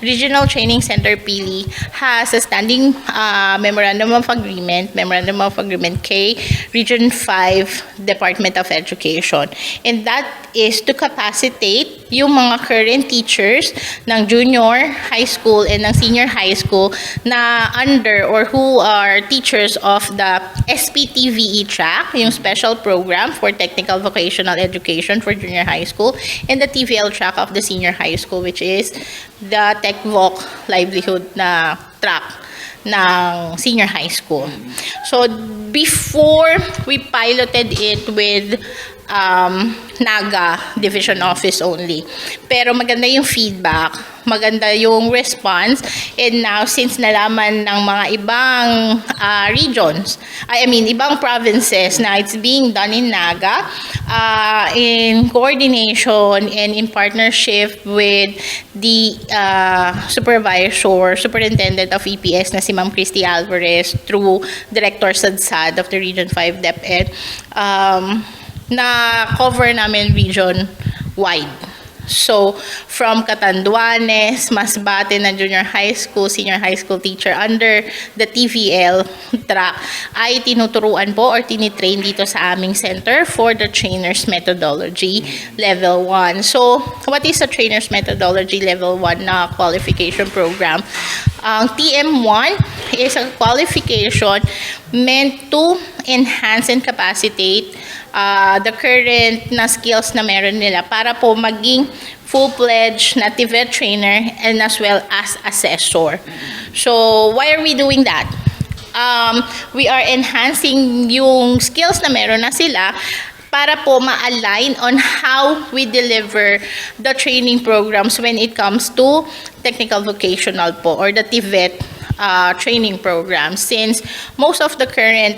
Regional Training Center Pili has a standing memorandum of agreement kay Region 5 Department of Education. And that is to capacitate yung mga current teachers ng junior high school and ng senior high school na under or who are teachers of the SPTVE track, yung special program for technical vocational education for junior high school, and the TVL track of the senior high school, which is the TechVoc livelihood na track ng senior high school. So before we piloted it with Naga Division Office only. Pero maganda yung feedback, maganda yung response, and now since nalaman ng mga ibang regions, ibang provinces na it's being done in Naga, in coordination and in partnership with the superintendent of EPS na si Ma'am Christy Alvarez through Director Sadsad of the Region 5 DepEd, na cover namin region wide. So, from Catanduanes, Masbate na junior high school, senior high school teacher under the TVL track ay tinuturuan po or tinitrain dito sa aming center for the Trainer's Methodology Level 1. So, what is the Trainer's Methodology Level 1 na qualification program? Ang TM1 is a qualification meant to enhance and capacitate the current na skills na meron nila para po maging full-fledged na TVET trainer and as well as assessor. So, why are we doing that? We are enhancing yung skills na meron na sila para po ma-align on how we deliver the training programs when it comes to technical vocational po or the TVET training program, since most of the current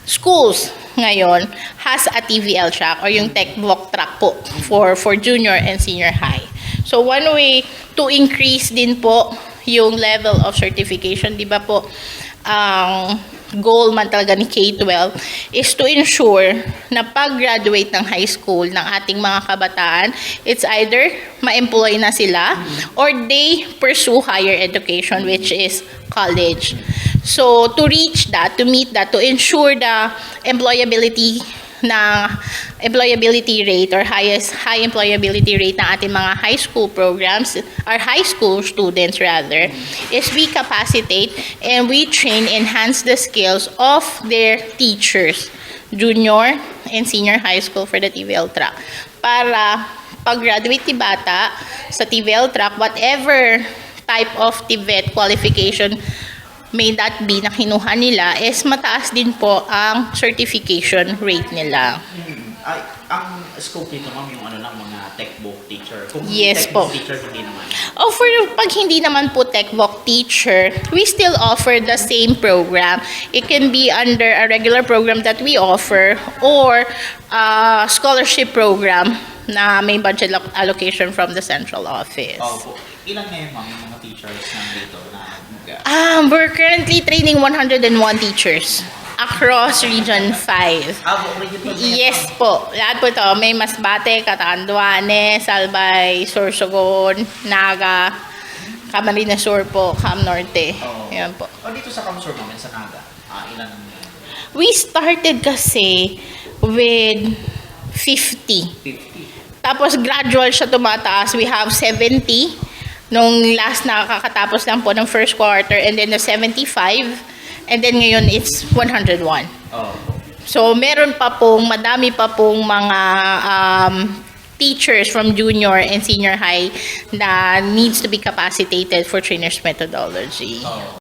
schools ngayon has a TVL track or yung TechVoc track po for junior and senior high. So one way to increase din po yung level of certification, di ba po, ang goal man talaga ni K-12 is to ensure na pag-graduate ng high school ng ating mga kabataan, it's either ma-employ na sila or they pursue higher education, which is college. So to reach that, to meet that, to ensure the employability rate or high employability rate ng ating mga high school programs, or high school students rather, is we capacitate and we train, enhance the skills of their teachers, junior and senior high school for the TVL track. Para pag-graduate ni bata sa TVL track, whatever type of TVET qualification may that be na kinuha nila, is mataas din po ang certification rate nila. Ay, ang scope nito, ma'am, yung mga TechVoc teacher. Kung yes TechVoc po. teacher, hindi naman. Pag hindi naman po TechVoc teacher, we still offer the same program. It can be under a regular program that we offer or a scholarship program na may budget allocation from the central office. Po. Ilan ngayon, ma'am, yung mga teachers nandito na we're currently training 101 teachers across Region 5. Yes po. Lahat po ito. May Masbate, Catanduanes, Albay, Sorsogon, Naga, Camarines Sur po, Cam Norte. Yan po. Dito sa Cam Sur, ma'am, sa Naga, ilan? We started kasi with 50. Tapos gradual siya tumataas. We have 70. Nung last nakakatapos lang po ng first quarter, and then the 75, and then ngayon it's 101. So meron pa pong, madami pa pong mga teachers from junior and senior high na needs to be capacitated for Trainer's Methodology.